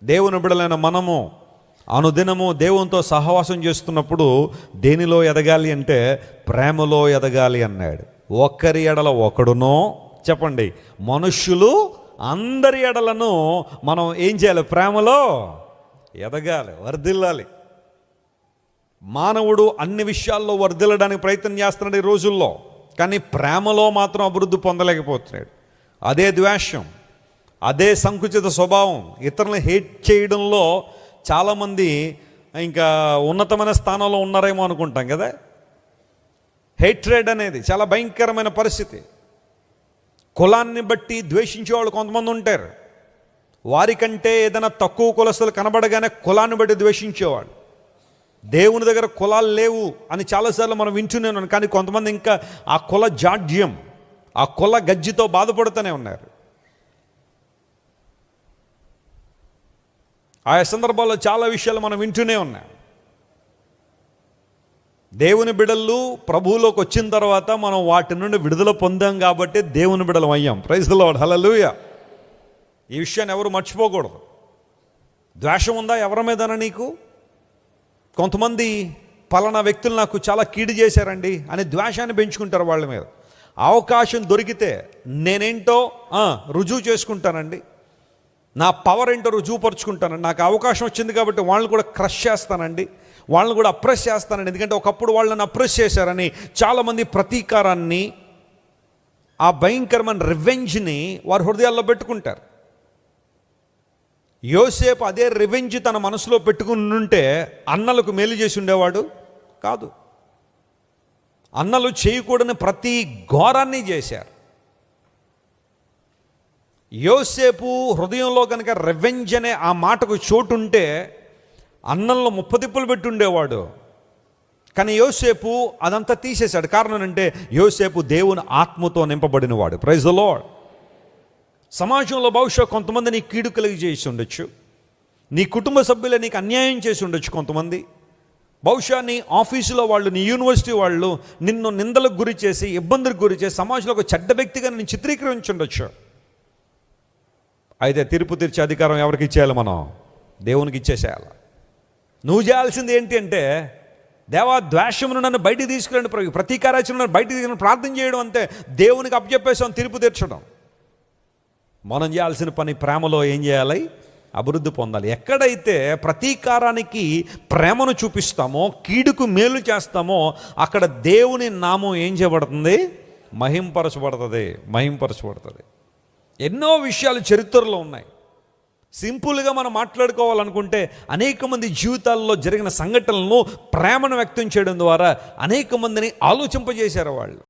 దేవుని బిడ్డలైన మనము అనుదినము దేవునితో సహవాసం చేస్తున్నప్పుడు దేనిలో ఎదగాలి అంటే ప్రేమలో ఎదగాలి అన్నాడు. ఒక్కరి ఎడల ఒకడునో, చెప్పండి, మనుష్యులు అందరి ఎడలను మనం ఏం చేయాలి? ప్రేమలో ఎదగాలి, వర్ధిల్లాలి. మానవుడు అన్ని విషయాల్లో వర్ధిల్లడానికి ప్రయత్నం చేస్తున్నాడు ఈ రోజుల్లో, కానీ ప్రేమలో మాత్రం అభివృద్ధి పొందలేకపోతున్నాడు. అదే ద్వేషం, అదే సంకుచిత స్వభావం, ఇతరులను హేట్ చేయడంలో చాలామంది ఇంకా ఉన్నతమైన స్థానంలో ఉన్నారేమో అనుకుంటాం కదా. హేట్రేడ్ అనేది చాలా భయంకరమైన పరిస్థితి. కులాన్ని బట్టి ద్వేషించేవాళ్ళు కొంతమంది ఉంటారు. వారికంటే ఏదైనా తక్కువ కులస్తులు కనబడగానే కులాన్ని బట్టి ద్వేషించేవాళ్ళు. దేవుని దగ్గర కులాలు లేవు అని చాలాసార్లు మనం వింటున్నాను, కానీ కొంతమంది ఇంకా ఆ కుల జాడ్యం, ఆ కుల గజ్జితో బాధపడుతూనే ఉన్నారు. ఆయా సందర్భాల్లో చాలా విషయాలు మనం వింటూనే ఉన్నాం. దేవుని బిడలు ప్రభువులోకి వచ్చిన తర్వాత మనం వాటి నుండి విడుదల పొందాం కాబట్టి దేవుని బిడలం అయ్యాం. ప్రైజ్ ది లార్డ్, హల్లెలూయా. ఈ విషయాన్ని ఎవరు మర్చిపోకూడదు. ద్వేషం ఉందా ఎవరి మీదన నీకు? కొంతమంది పలానా వ్యక్తులు నాకు చాలా కీడు చేశారండి అని ద్వేషాన్ని పెంచుకుంటారు వాళ్ళ మీద. అవకాశం దొరికితే నేనేంటో రుజువు చేసుకుంటానండి, నా పవర్ ఏంటో రుజువుపరుచుకుంటానండి, నాకు అవకాశం వచ్చింది కాబట్టి వాళ్ళని కూడా క్రష్ చేస్తానండి, వాళ్ళని కూడా అప్రెస్ చేస్తానండి, ఎందుకంటే ఒకప్పుడు వాళ్ళని అప్రెస్ చేశారని చాలామంది ప్రతీకారాన్ని, ఆ భయంకరమైన రివెంజ్ని వారి హృదయాల్లో పెట్టుకుంటారు. యోసేపు అదే రివెంజ్ తన మనసులో పెట్టుకుని ఉంటే అన్నలకు మేలు చేసి ఉండేవాడు కాదు. అన్నలు చేయకూడని ప్రతి ఘోరాన్ని చేశారు. యోసేపు హృదయంలో కనుక రివెంజ్ అనే ఆ మాటకు చోటు ఉంటే అన్నంలో ముప్పతిప్పులు పెట్టి ఉండేవాడు. కానీ యోసేపు అదంతా తీసేశాడు. కారణం అంటే యోసేపు దేవుని ఆత్మతో నింపబడినవాడు. Praise the lord. సమాజంలో బహుశా కొంతమంది నీకు కీడు కలిగి చేసి ఉండొచ్చు, నీ కుటుంబ సభ్యులే నీకు అన్యాయం చేసి ఉండొచ్చు. కొంతమంది బహుశా నీ ఆఫీసులో వాళ్ళు, నీ యూనివర్సిటీ వాళ్ళు నిన్ను నిందలకు గురి చేసి, ఇబ్బందులకు గురి చేసి, సమాజంలో ఒక చెడ్డ వ్యక్తిగా నేను చిత్రీకరించి ఉండొచ్చు. అయితే తీర్పు తీర్చే అధికారం ఎవరికి ఇచ్చేయాలి? మనం దేవునికి ఇచ్చేసేయాలి. నువ్వు చేయాల్సింది ఏంటి అంటే, దేవా ద్వేషమును నన్ను బయటికి తీసుకురండి, ప్రతీకారాచరణ నన్ను బయటికి తీసుకుని ప్రార్థన చేయడం, అంతే. దేవునికి అప్పచెప్పేసాం తీర్పు తీర్చడం. మనం చేయాల్సిన పని ప్రేమలో ఏం చేయాలి? అభివృద్ధి పొందాలి. ఎక్కడైతే ప్రతీకారానికి ప్రేమను చూపిస్తామో, కీడుకు మేలు చేస్తామో, అక్కడ దేవుని నామం ఏం చేయబడుతుంది? మహింపరచబడుతుంది. ఎన్నో విషయాలు చరిత్రలో ఉన్నాయి. సింపుల్గా మనం మాట్లాడుకోవాలనుకుంటే అనేక మంది జీవితాల్లో జరిగిన సంఘటనలను ప్రేమను వ్యక్తం చేయడం ద్వారా అనేక మందిని ఆలోచింపజేశారు వాళ్ళు.